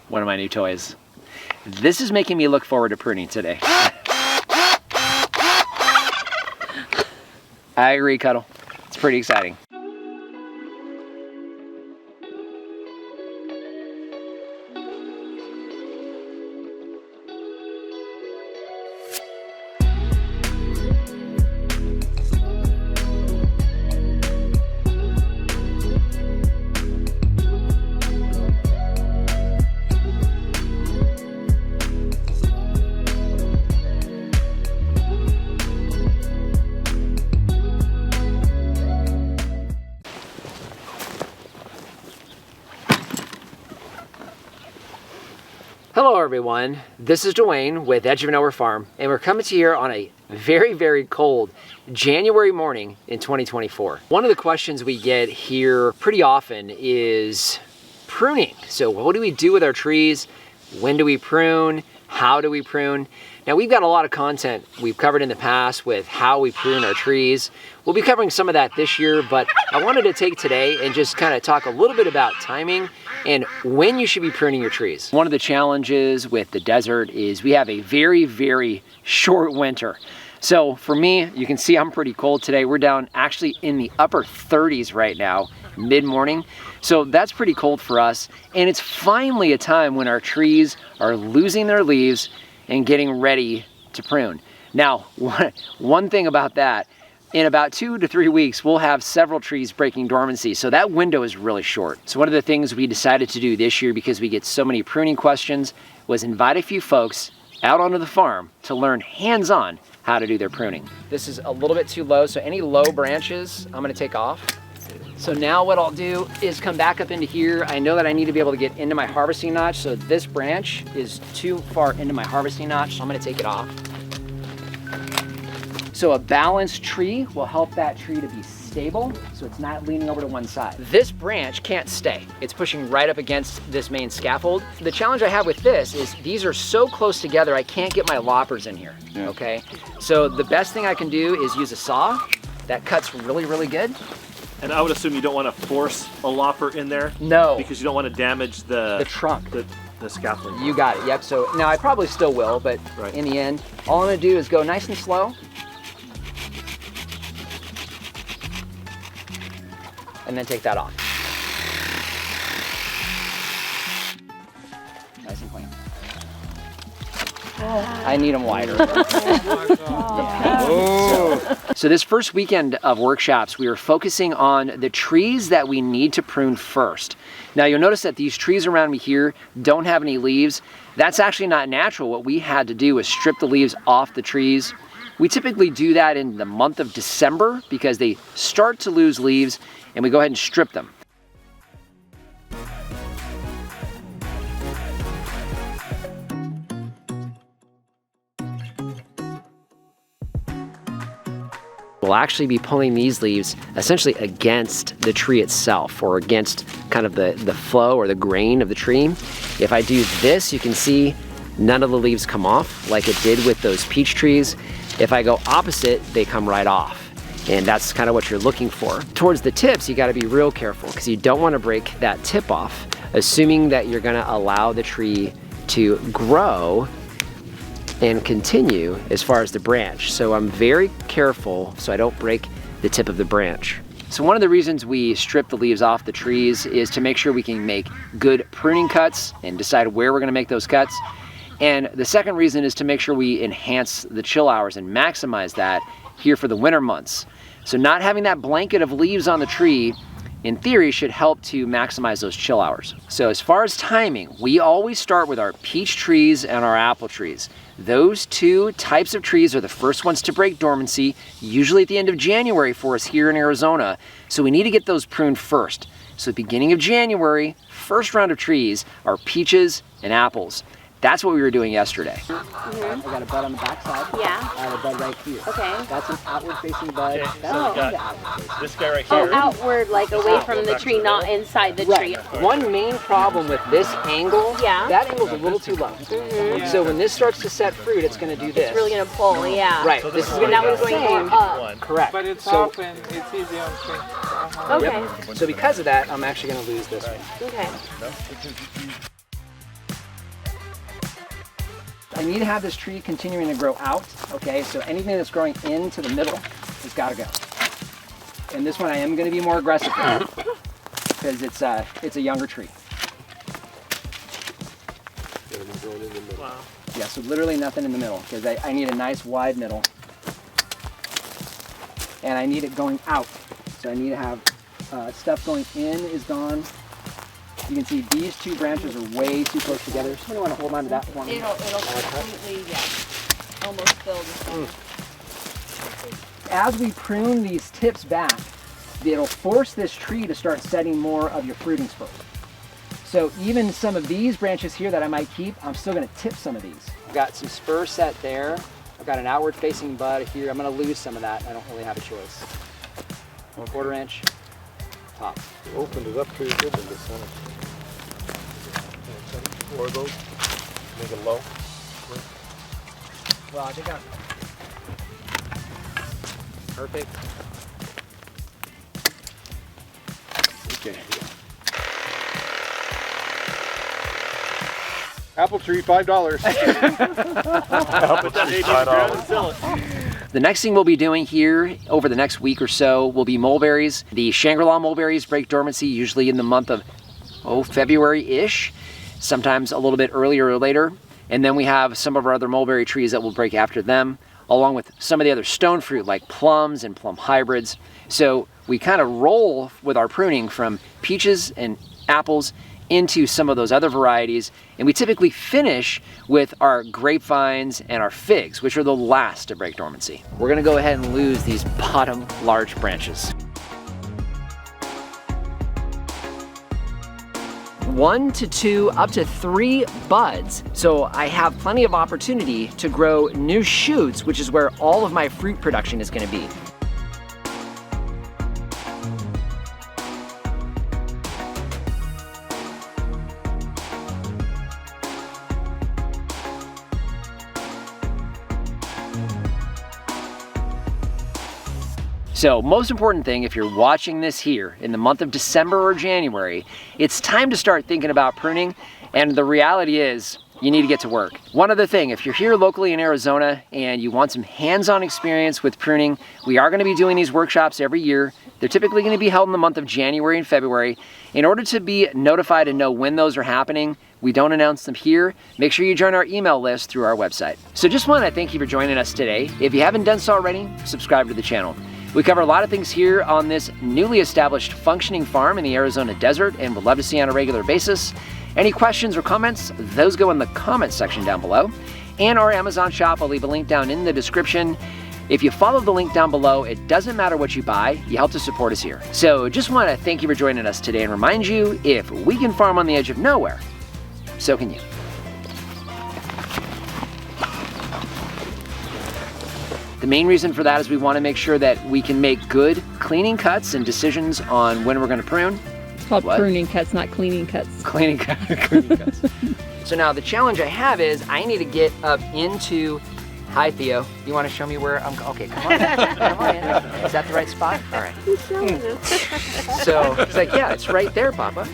one of my new toys. This is making me look forward to pruning today. I agree, Cuddle. It's pretty exciting. Hello everyone, this is Dwayne with Edge of Nowhere Farm, and we're coming to you here on a very, very cold January morning in 2024. One of the questions we get here pretty often is pruning. So what do we do with our trees? When do we prune? How do we prune? Now we've got a lot of content we've covered in the past with how we prune our trees. We'll be covering some of that this year, but I wanted to take today and just kind of talk a little bit about timing and when you should be pruning your trees. One of the challenges with the desert is we have a very, very short winter. So for me, you can see I'm pretty cold today. We're down actually in the upper 30s right now, mid-morning. So that's pretty cold for us. And it's finally a time when our trees are losing their leaves and getting ready to prune. Now, one thing about that, in about 2 to 3 weeks, we'll have several trees breaking dormancy. So that window is really short. So one of the things we decided to do this year, because we get so many pruning questions, was invite a few folks out onto the farm to learn hands-on how to do their pruning. This is a little bit too low, so any low branches, I'm gonna take off. So now what I'll do is come back up into here. I know that I need to be able to get into my harvesting notch, so this branch is too far into my harvesting notch, so I'm gonna take it off. So a balanced tree will help that tree to be stable, so it's not leaning over to one side. This branch can't stay. It's pushing right up against this main scaffold. The challenge I have with this is these are so close together, I can't get my loppers in here, okay? So the best thing I can do is use a saw that cuts really, really good. And I would assume you don't want to force a lopper in there? No. Because you don't want to damage the trunk. The scaffolding. You got it, yep. So now I probably still will, but in the end, all I'm gonna do is go nice and slow. And then take that off. Nice and clean. I need them wider. So this first weekend of workshops, we were focusing on the trees that we need to prune first. Now you'll notice that these trees around me here don't have any leaves. That's actually not natural. What we had to do was strip the leaves off the trees. We typically do that in the month of December because they start to lose leaves, and we go ahead and strip them. We'll actually be pulling these leaves essentially against the tree itself, or against kind of the flow or the grain of the tree. If I do this, you can see none of the leaves come off like it did with those peach trees. If I go opposite, they come right off. And that's kind of what you're looking for. Towards the tips, you gotta be real careful because you don't wanna break that tip off, assuming that you're gonna allow the tree to grow and continue as far as the branch. So I'm very careful so I don't break the tip of the branch. So one of the reasons we strip the leaves off the trees is to make sure we can make good pruning cuts and decide where we're gonna make those cuts. And the second reason is to make sure we enhance the chill hours and maximize that here for the winter months. So not having that blanket of leaves on the tree, in theory, should help to maximize those chill hours. So as far as timing, we always start with our peach trees and our apple trees. Those two types of trees are the first ones to break dormancy, usually at the end of January for us here in Arizona. So we need to get those pruned first. So beginning of January, first round of trees are peaches and apples. That's what we were doing yesterday. I got a bud on the back side. Yeah. I have a bud right here. Okay. That's an outward facing bud. Okay, That's so we got this guy right here. Oh, outward, like away from the tree, not inside the tree. One main problem with this angle, that angle's a little too low. So when this starts to set fruit, it's going to do this. It's really going to pull, yeah. Right. So this is And that one's going more up. Correct. But it's often, it's easy on tree. Okay. So because of that, I'm actually going to lose this one. Okay. I need to have this tree continuing to grow out, okay? So anything that's growing into the middle has got to go. And this one I am going to be more aggressive because it's a younger tree. Wow. Yeah, so literally nothing in the middle because I need a nice wide middle. And I need it going out. So I need to have stuff going in is gone. You can see these two branches are way too close together. Somebody want to hold on to that for me? It'll completely, yeah, almost fill the center. As we prune these tips back, it'll force this tree to start setting more of your fruiting spur. So even some of these branches here that I might keep, I'm still going to tip some of these. I've got some spur set there. I've got an outward facing bud here. I'm going to lose some of that. I don't really have a choice. 1/4 inch top. Opened it up pretty good in the center. Four of those. Make it low. Well, I think I'm perfect. Okay. Apple tree, $5. Put that baby in the ground and sell it. The next thing we'll be doing here over the next week or so will be mulberries. The Shangri-La mulberries break dormancy usually in the month of February-ish, sometimes a little bit earlier or later. And then we have some of our other mulberry trees that will break after them, along with some of the other stone fruit like plums and plum hybrids. So we kind of roll with our pruning from peaches and apples into some of those other varieties, and we typically finish with our grapevines and our figs, which are the last to break dormancy. We're gonna go ahead and lose these bottom large branches. 1 to 2, up to 3 buds. So I have plenty of opportunity to grow new shoots, which is where all of my fruit production is gonna be. So most important thing, if you're watching this here in the month of December or January, it's time to start thinking about pruning, and the reality is you need to get to work. One other thing, if you're here locally in Arizona and you want some hands-on experience with pruning, we are going to be doing these workshops every year. They're typically going to be held in the month of January and February. In order to be notified and know when those are happening, we don't announce them here. Make sure you join our email list through our website. So just want to thank you for joining us today. If you haven't done so already, subscribe to the channel. We cover a lot of things here on this newly established functioning farm in the Arizona desert, and would love to see you on a regular basis. Any questions or comments, those go in the comments section down below. And our Amazon shop, I'll leave a link down in the description. If you follow the link down below, it doesn't matter what you buy, you help to support us here. So just want to thank you for joining us today and remind you, if we can farm on the edge of nowhere, so can you. The main reason for that is we want to make sure that we can make good cleaning cuts and decisions on when we're going to prune. It's called pruning cuts, not cleaning cuts. Cleaning cuts. So now the challenge I have is I need to get up into, hi Theo, you want to show me where I'm, okay, come on, come on in. Is that the right spot? All right. So it's like, yeah, it's right there, Papa.